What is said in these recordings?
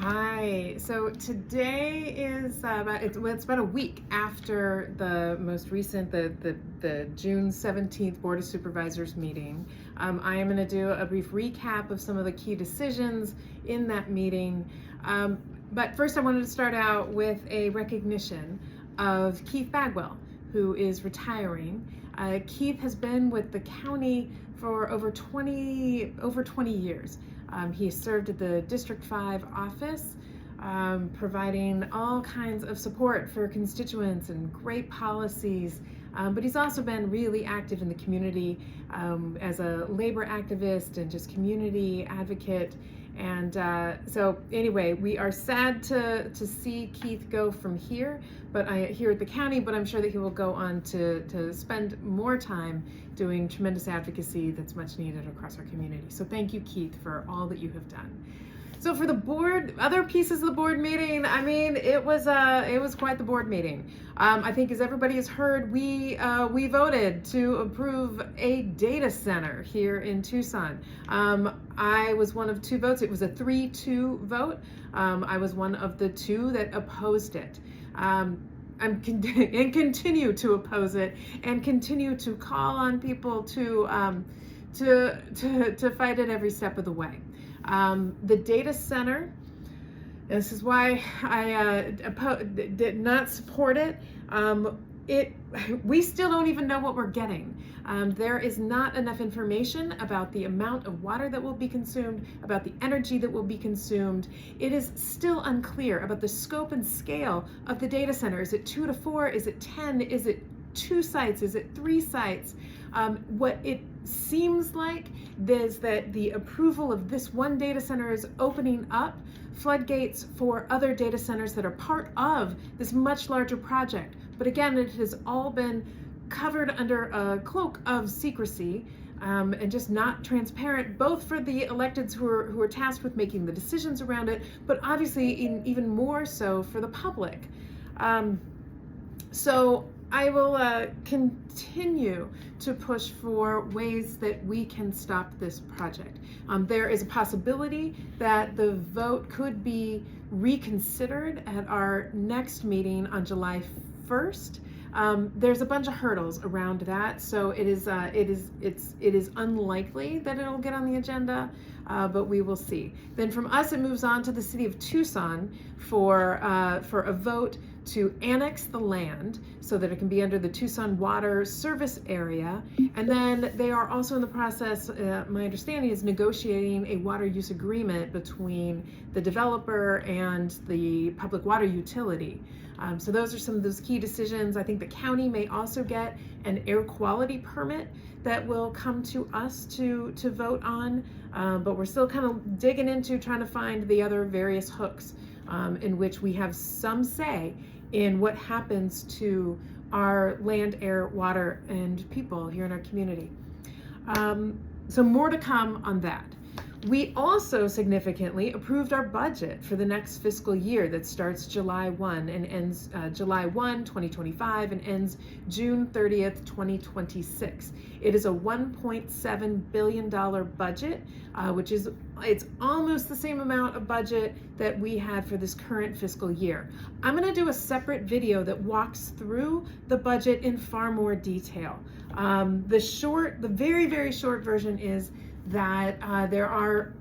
Hi. So today is it's about a week after the most recent the June 17th Board of Supervisors meeting. I am going to do a brief recap of some of the key decisions in that meeting. But first, I wanted to start out with a recognition of Keith Bagwell, who is retiring. Keith has been with the county for over 20 years. He served at the District 5 office, providing all kinds of support for constituents and great policies. But he's also been really active in the community as a labor activist and just community advocate. And so anyway, we are sad to see Keith go from here, here at the county, but I'm sure that he will go on to spend more time doing tremendous advocacy that's much needed across our community. So thank you, Keith, for all that you have done. So for the board, other pieces of the board meeting, I mean, it was quite the board meeting. I think as everybody has heard, we voted to approve a data center here in Tucson. I was one of two votes. It was a 3-2 vote. I was one of the two that opposed it. And continue to oppose it, and continue to call on people to fight it every step of the way. The data center, this is why I did not support it. We still don't even know what we're getting. There is not enough information about the amount of water that will be consumed, about the energy that will be consumed. It is still unclear about the scope and scale of the data center. Is it 2 to 4? Is it 10? Is it 2 sites? Is it 3 sites? What it seems like is that the approval of this one data center is opening up floodgates for other data centers that are part of this much larger project. But again, it has all been covered under a cloak of secrecy and just not transparent, both for the electeds who are tasked with making the decisions around it, but obviously even more so for the public. So I will continue to push for ways that we can stop this project. There is a possibility that the vote could be reconsidered at our next meeting on July 1st. There's a bunch of hurdles around that, so it is unlikely that it'll get on the agenda, but we will see. Then from us, it moves on to the city of Tucson for a vote to annex the land so that it can be under the Tucson Water Service Area. And then they are also in the process, my understanding is negotiating a water use agreement between the developer and the public water utility. So those are some of those key decisions. I think the county may also get an air quality permit that will come to us to vote on, but we're still kind of digging into trying to find the other various hooks in which we have some say in what happens to our land, air, water, and people here in our community. So more to come on that. We also significantly approved our budget for the next fiscal year that starts July 1 and ends July 1, 2025 and ends June 30th, 2026. It is a $1.7 billion budget, it's almost the same amount of budget that we had for this current fiscal year. I'm going to do a separate video that walks through the budget in far more detail. The very, very short version is that there are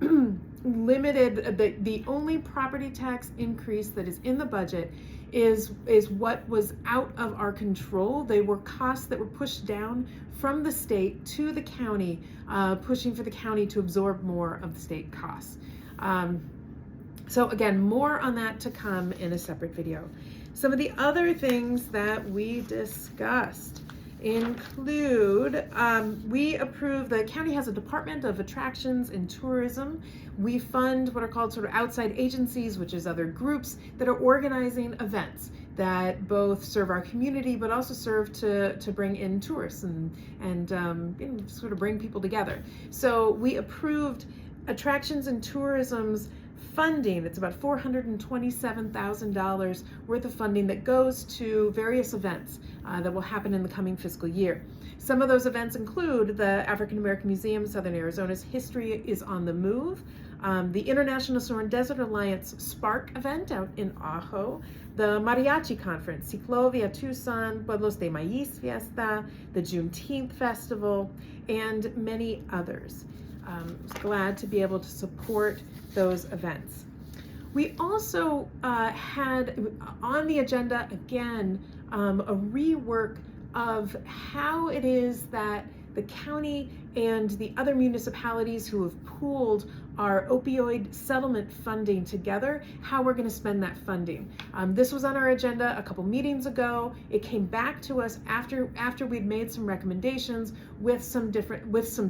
limited, the only property tax increase that is in the budget is what was out of our control. They were costs that were pushed down from the state to the county, pushing for the county to absorb more of the state costs. So again, more on that to come in a separate video. Some of the other things that we discussed include, we approve, the county has a Department of Attractions and Tourism. We fund what are called sort of outside agencies, which is other groups that are organizing events that both serve our community, but also serve to bring in tourists and sort of bring people together. So we approved Attractions and Tourism's funding. It's about $427,000 worth of funding that goes to various events that will happen in the coming fiscal year. Some of those events include the African American Museum, Southern Arizona's History is on the Move, the International Sonoran Desert Alliance Spark event out in Ajo, the Mariachi Conference, Ciclovia Tucson, Pueblos de Maíz Fiesta, the Juneteenth Festival, and many others. Glad to be able to support those events. We also had on the agenda again a rework of how it is that the county and the other municipalities who have pooled our opioid settlement funding together, how we're going to spend that funding. This was on our agenda a couple meetings ago. It came back to us after we'd made some recommendations with some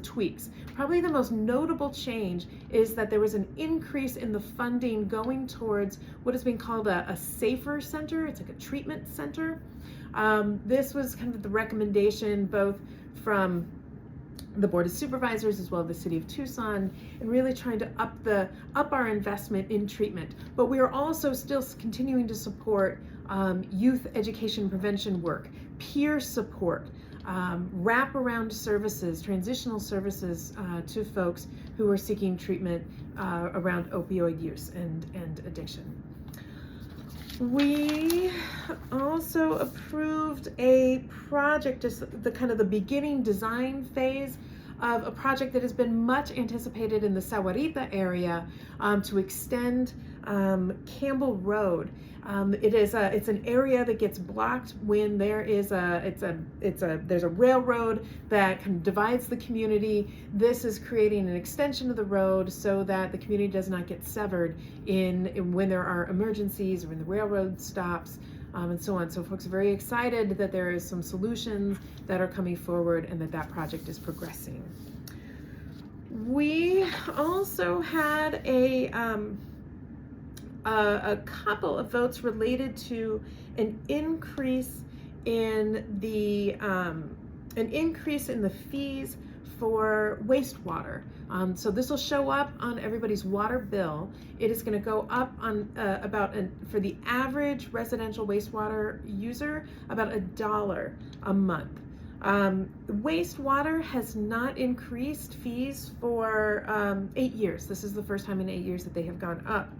tweaks. Probably the most notable change is that there was an increase in the funding going towards what is being called a safer center. It's like a treatment center. This was kind of the recommendation both from the Board of Supervisors as well as the City of Tucson, and really trying to up our investment in treatment. But we are also still continuing to support youth education prevention work, peer support, wraparound services, transitional services to folks who are seeking treatment around opioid use and addiction. We also approved a project, just the kind of the beginning design phase of a project that has been much anticipated in the Sahuarita area to extend Campbell Road. It's an area that gets blocked when there's a railroad that kind of divides the community. This is creating an extension of the road so that the community does not get severed when there are emergencies or when the railroad stops, and so on. So folks are very excited that there is some solutions that are coming forward and that project is progressing. We also had a couple of votes related to an increase in the fees for wastewater. So this will show up on everybody's water bill. It is going to go up on for the average residential wastewater user about $1 a month. Wastewater has not increased fees for 8 years. This is the first time in 8 years that they have gone up.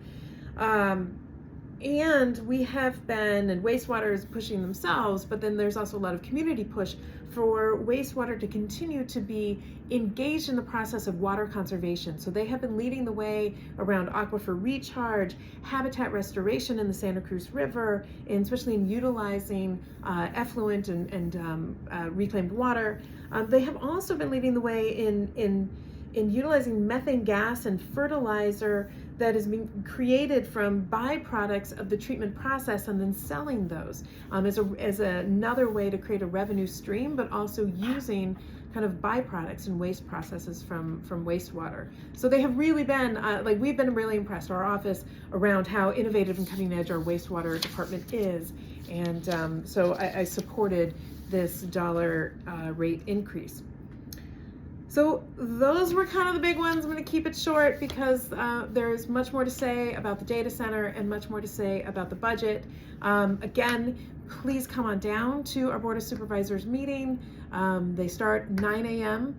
And we have been, and wastewater is pushing themselves, but then there's also a lot of community push for wastewater to continue to be engaged in the process of water conservation. So they have been leading the way around aquifer recharge, habitat restoration in the Santa Cruz River, and especially in utilizing effluent and reclaimed water. They have also been leading the way in utilizing methane gas and fertilizer that is being created from byproducts of the treatment process and then selling those as another way to create a revenue stream, but also using kind of byproducts and waste processes from wastewater. So they have really been, we've been really impressed, our office, around how innovative and cutting edge our wastewater department is. And so I supported this dollar rate increase. So those were kind of the big ones. I'm going to keep it short because there's much more to say about the data center and much more to say about the budget. Again, please come on down to our Board of Supervisors meeting. They start 9 a.m.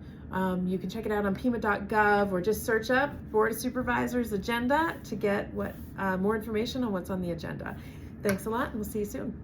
You can check it out on pima.gov or just search up Board of Supervisors agenda to get more information on what's on the agenda. Thanks a lot, and we'll see you soon.